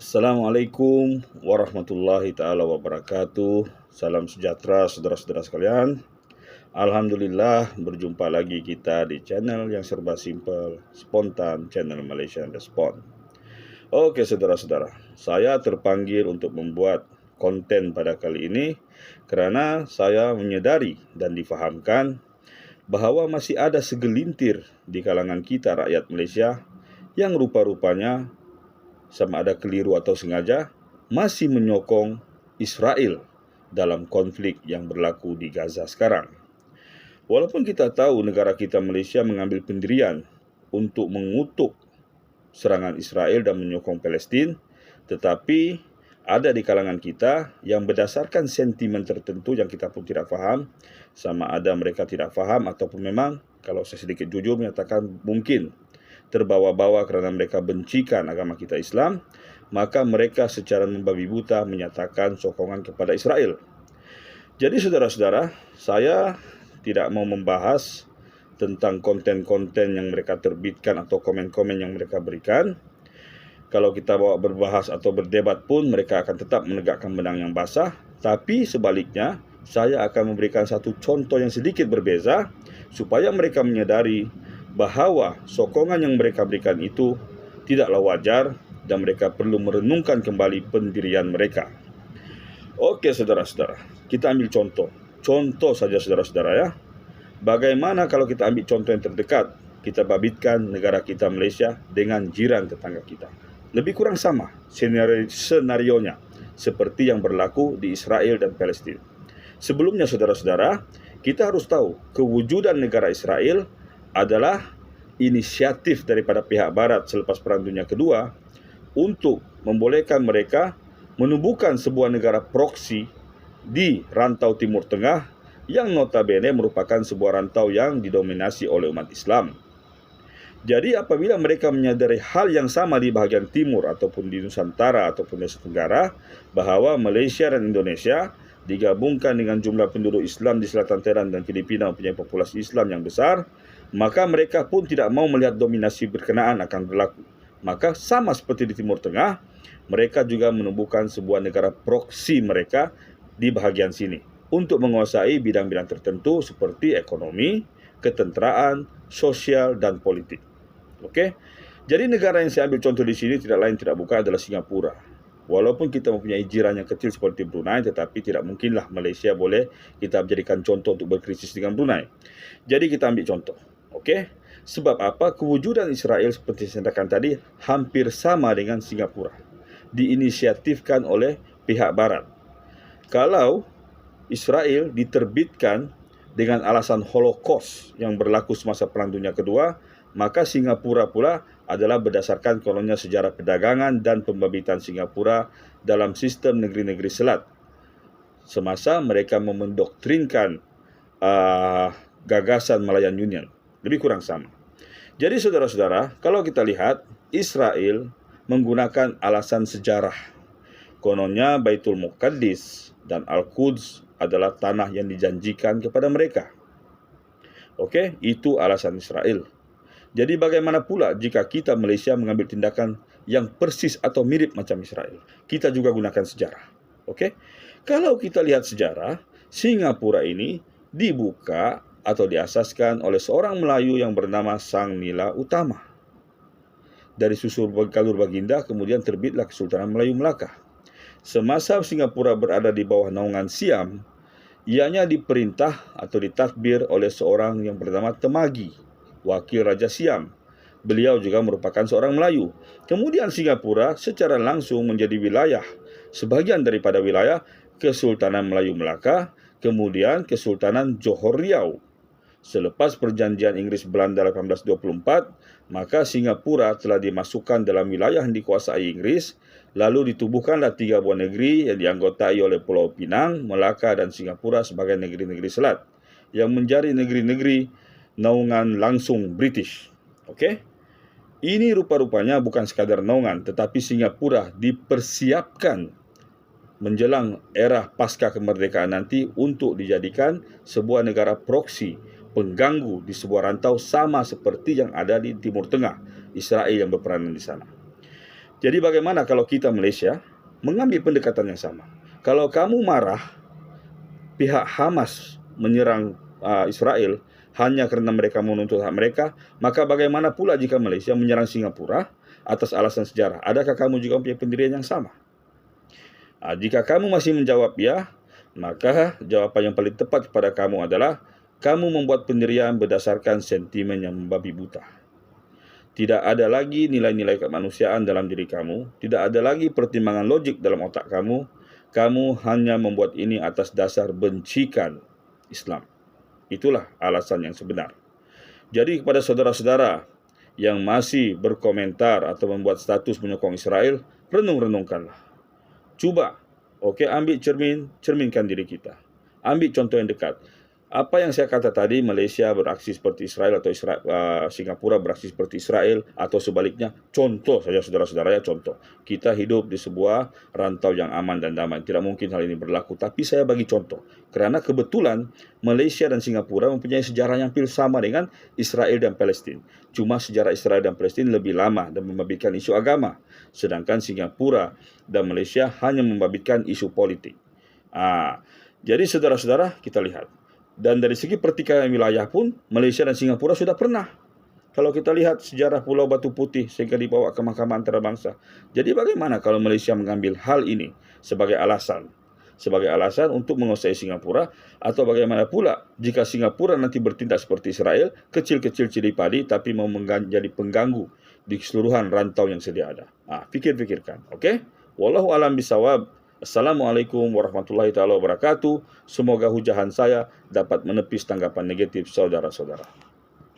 Assalamualaikum warahmatullahi taala wabarakatuh. Salam sejahtera saudara-saudara sekalian. Alhamdulillah berjumpa lagi kita di channel yang serba simple, spontan, channel Malaysian Respond. Oke saudara-saudara, saya terpanggil untuk membuat konten pada kali ini kerana saya menyedari dan difahamkan bahawa masih ada segelintir di kalangan kita rakyat Malaysia yang rupa-rupanya, sama ada keliru atau sengaja, masih menyokong Israel dalam konflik yang berlaku di Gaza sekarang. Walaupun kita tahu negara kita Malaysia mengambil pendirian untuk mengutuk serangan Israel dan menyokong Palestin, tetapi ada di kalangan kita yang berdasarkan sentimen tertentu yang kita pun tidak faham, sama ada mereka tidak faham ataupun memang, kalau saya sedikit jujur menyatakan mungkin terbawa-bawa kerana mereka bencikan agama kita Islam, maka mereka secara membabi buta menyatakan sokongan kepada Israel. Jadi saudara-saudara, saya tidak mau membahas tentang konten-konten yang mereka terbitkan atau komen-komen yang mereka berikan. Kalau kita bawa berbahas atau berdebat pun, mereka akan tetap menegakkan benang yang basah. Tapi sebaliknya, saya akan memberikan satu contoh yang sedikit berbeza supaya mereka menyadari bahawa sokongan yang mereka berikan itu tidaklah wajar dan mereka perlu merenungkan kembali pendirian mereka. Oke saudara-saudara, kita ambil contoh. Contoh saja saudara-saudara ya. Bagaimana kalau kita ambil contoh yang terdekat, kita babitkan negara kita Malaysia dengan jiran tetangga kita. Lebih kurang sama senarionya seperti yang berlaku di Israel dan Palestin. Sebelumnya saudara-saudara, kita harus tahu kewujudan negara Israel adalah inisiatif daripada pihak barat selepas Perang Dunia Kedua untuk membolehkan mereka menubuhkan sebuah negara proksi di rantau Timur Tengah yang notabene merupakan sebuah rantau yang didominasi oleh umat Islam. Jadi apabila mereka menyadari hal yang sama di bahagian timur ataupun di Nusantara ataupun Asia Tenggara, bahawa Malaysia dan Indonesia digabungkan dengan jumlah penduduk Islam di Selatan Thailand dan Filipina mempunyai populasi Islam yang besar, maka mereka pun tidak mau melihat dominasi berkenaan akan berlaku. Maka sama seperti di Timur Tengah, mereka juga menubuhkan sebuah negara proksi mereka di bahagian sini untuk menguasai bidang-bidang tertentu seperti ekonomi, ketenteraan, sosial dan politik. Okey. Jadi negara yang saya ambil contoh di sini tidak lain tidak bukan adalah Singapura. Walaupun kita mempunyai jiran yang kecil seperti Brunei, tetapi tidak mungkinlah Malaysia boleh kita jadikan contoh untuk berkrisis dengan Brunei. Jadi kita ambil contoh. Okey. Sebab apa? Kewujudan Israel seperti saya katakan tadi hampir sama dengan Singapura. Diinisiatifkan oleh pihak barat. Kalau Israel diterbitkan dengan alasan Holocaust yang berlaku semasa Perang Dunia Kedua, maka Singapura pula adalah berdasarkan kolonial sejarah perdagangan dan pembabitan Singapura dalam sistem negeri-negeri Selat. Semasa mereka mendoktrinkan gagasan Malayan Union. Lebih kurang sama. Jadi saudara-saudara, kalau kita lihat, Israel menggunakan alasan sejarah. Kononnya Baitul Muqaddis dan Al-Quds adalah tanah yang dijanjikan kepada mereka. Okey, itu alasan Israel. Jadi bagaimana pula jika kita Malaysia mengambil tindakan yang persis atau mirip macam Israel? Kita juga gunakan sejarah. Okey? Kalau kita lihat sejarah, Singapura ini dibuka atau diasaskan oleh seorang Melayu yang bernama Sang Nila Utama. Dari susul Galur Baginda kemudian terbitlah Kesultanan Melayu Melaka. Semasa Singapura berada di bawah naungan Siam, ianya diperintah atau ditadbir oleh seorang yang bernama Temagi, wakil Raja Siam. Beliau juga merupakan seorang Melayu. Kemudian Singapura secara langsung menjadi wilayah, sebahagian daripada wilayah Kesultanan Melayu Melaka, kemudian Kesultanan Johor Riau. Selepas perjanjian Inggris-Belanda 1824, maka Singapura telah dimasukkan dalam wilayah yang dikuasai Inggris, lalu ditubuhkanlah 3 buah negeri yang dianggotai oleh Pulau Pinang, Melaka dan Singapura sebagai negeri-negeri selat, yang menjadi negeri-negeri naungan langsung British. Okey? Ini rupa-rupanya bukan sekadar naungan, tetapi Singapura dipersiapkan menjelang era pasca kemerdekaan nanti untuk dijadikan sebuah negara proksi, pengganggu di sebuah rantau sama seperti yang ada di Timur Tengah, Israel yang berperanan di sana. Jadi bagaimana kalau kita Malaysia mengambil pendekatan yang sama? Kalau kamu marah pihak Hamas menyerang Israel hanya karena mereka menuntut hak mereka, maka bagaimana pula jika Malaysia menyerang Singapura atas alasan sejarah? Adakah kamu juga punya pendirian yang sama? Jika kamu masih menjawab ya, maka jawaban yang paling tepat kepada kamu adalah kamu membuat pendirian berdasarkan sentimen yang membabi buta. Tidak ada lagi nilai-nilai kemanusiaan dalam diri kamu, tidak ada lagi pertimbangan logik dalam otak kamu. Kamu hanya membuat ini atas dasar bencikan Islam. Itulah alasan yang sebenar. Jadi kepada saudara-saudara yang masih berkomentar atau membuat status menyokong Israel, renung-renungkanlah. Cuba, ambil cerminkan diri kita. Ambil contoh yang dekat. Apa yang saya kata tadi, Malaysia beraksi seperti Israel atau Singapura beraksi seperti Israel atau sebaliknya, contoh saja saudara-saudara ya, contoh. Kita hidup di sebuah rantau yang aman dan damai. Tidak mungkin hal ini berlaku, tapi saya bagi contoh. Karena kebetulan Malaysia dan Singapura mempunyai sejarah yang hampir sama dengan Israel dan Palestina. Cuma sejarah Israel dan Palestina lebih lama dan membabitkan isu agama. Sedangkan Singapura dan Malaysia hanya membabitkan isu politik. Jadi saudara-saudara, kita lihat. Dan dari segi pertikaian wilayah pun, Malaysia dan Singapura sudah pernah. Kalau kita lihat sejarah Pulau Batu Putih sehingga dibawa ke Mahkamah Antarabangsa. Jadi bagaimana kalau Malaysia mengambil hal ini sebagai alasan untuk menguasai Singapura? Atau bagaimana pula jika Singapura nanti bertindak seperti Israel, kecil-kecil cili padi tapi mau menjadi pengganggu di keseluruhan rantau yang sedia ada. Pikir-pikirkan, oke? Wallahu a'lam bishawab. Assalamualaikum warahmatullahi wabarakatuh. Semoga hujahan saya dapat menepis tanggapan negatif saudara-saudara.